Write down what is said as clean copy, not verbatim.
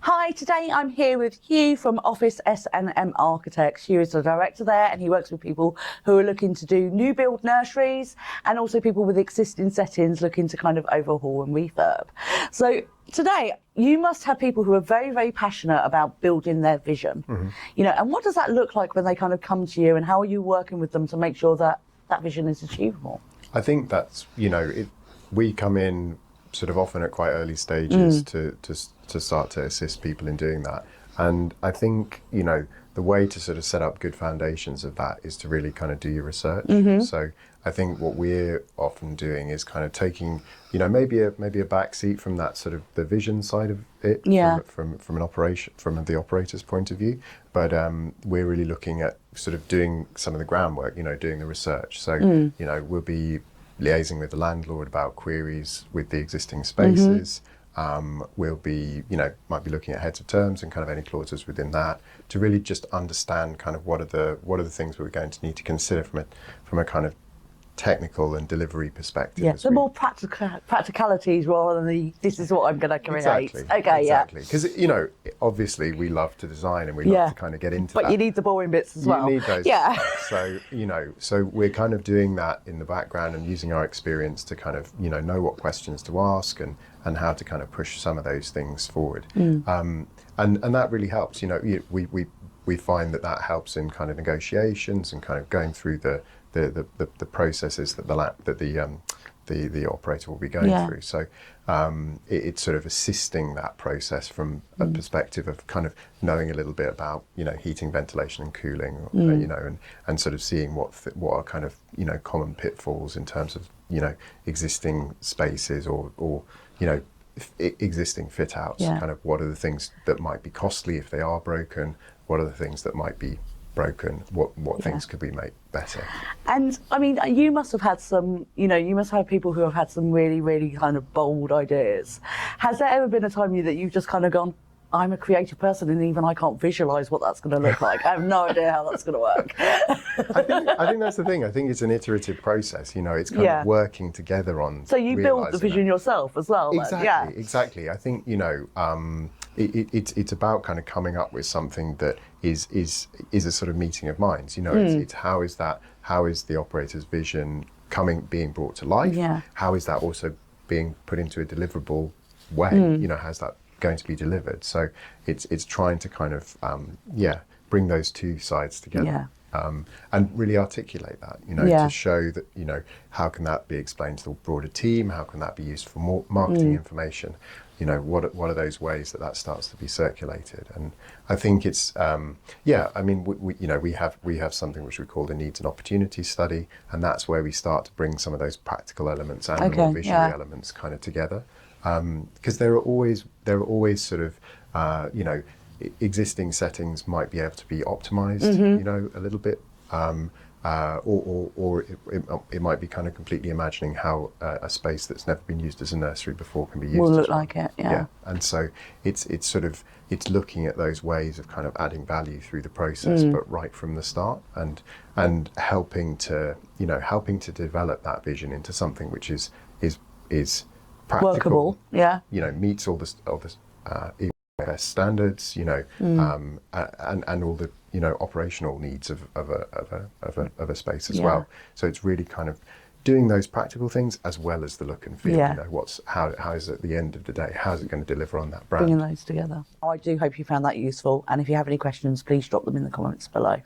Hi, today I'm here with Hugh from Office S&M Architects. Hugh is the director there and he works with people who are looking to do new build nurseries and also people with existing settings looking to kind of overhaul and refurb. So today you must have people who are very, very passionate about building their vision. You know, and what does that look like when they kind of come to you, and how are you working with them to make sure that that vision is achievable? I think that's, we come in sort of often at quite early stages to start to assist people in doing that. And I think, the way to sort of set up good foundations of that is to really kind of do your research. So I think what we're often doing is kind of taking, maybe a back seat from that sort of the vision side of it, from the operator's point of view. But we're really looking at sort of doing some of the groundwork, doing the research. So, we'll be liaising with the landlord about queries with the existing spaces. We'll be, might be looking at heads of terms and kind of any clauses within that to really just understand kind of what are the things we're going to need to consider from a kind of technical and delivery perspective. Yeah, the more practicalities rather than the this is what I'm going to create. Exactly. Okay, exactly. Because obviously we love to design and we love to kind of get into that. But you need the boring bits as well. You need those. So so we're kind of doing that in the background and using our experience to kind of know what questions to ask and how to kind of push some of those things forward. And that really helps. We find that helps in kind of negotiations and kind of going through the processes that the operator will be going through. So it's sort of assisting that process from a perspective of kind of knowing a little bit about heating, ventilation, and cooling, and sort of seeing what are kind of common pitfalls in terms of existing spaces or existing fit outs. Kind of what are the things that might be costly if they are broken? What are the things that might be broken? What things could we make better? And I mean, you must have had some, you must have people who have had some really, really kind of bold ideas. Has there ever been a time that you've just kind of gone, I'm a creative person and even I can't visualise what that's going to look like. I have no idea how that's going to work. I think that's the thing. I think it's an iterative process. It's kind of working together on. So you build the vision yourself as well. Exactly. Exactly. I think it's about kind of coming up with something that is a sort of meeting of minds. It's how is the operator's vision being brought to life? How is that also being put into a deliverable way? How's that going to be delivered? So it's trying to kind of bring those two sides together and really articulate that, to show that how can that be explained to the broader team, how can that be used for more marketing information, what are those ways that starts to be circulated. And I think it's I mean we have something which we call the needs and opportunities study, and that's where we start to bring some of those practical elements and the more visionary elements kind of together. Because there are always sort of existing settings might be able to be optimized a little bit, or it might be kind of completely imagining how a space that's never been used as a nursery before can be used. Will look like it, And so it's looking at those ways of kind of adding value through the process, but right from the start, and helping to develop that vision into something which is practical, workable, meets all the best standards, and all the operational needs of a space as well. So it's really kind of doing those practical things as well as the look and feel. How is at the end of the day, how's it going to deliver on that brand? Bringing those together. I do hope you found that useful, and if you have any questions, please drop them in the comments below.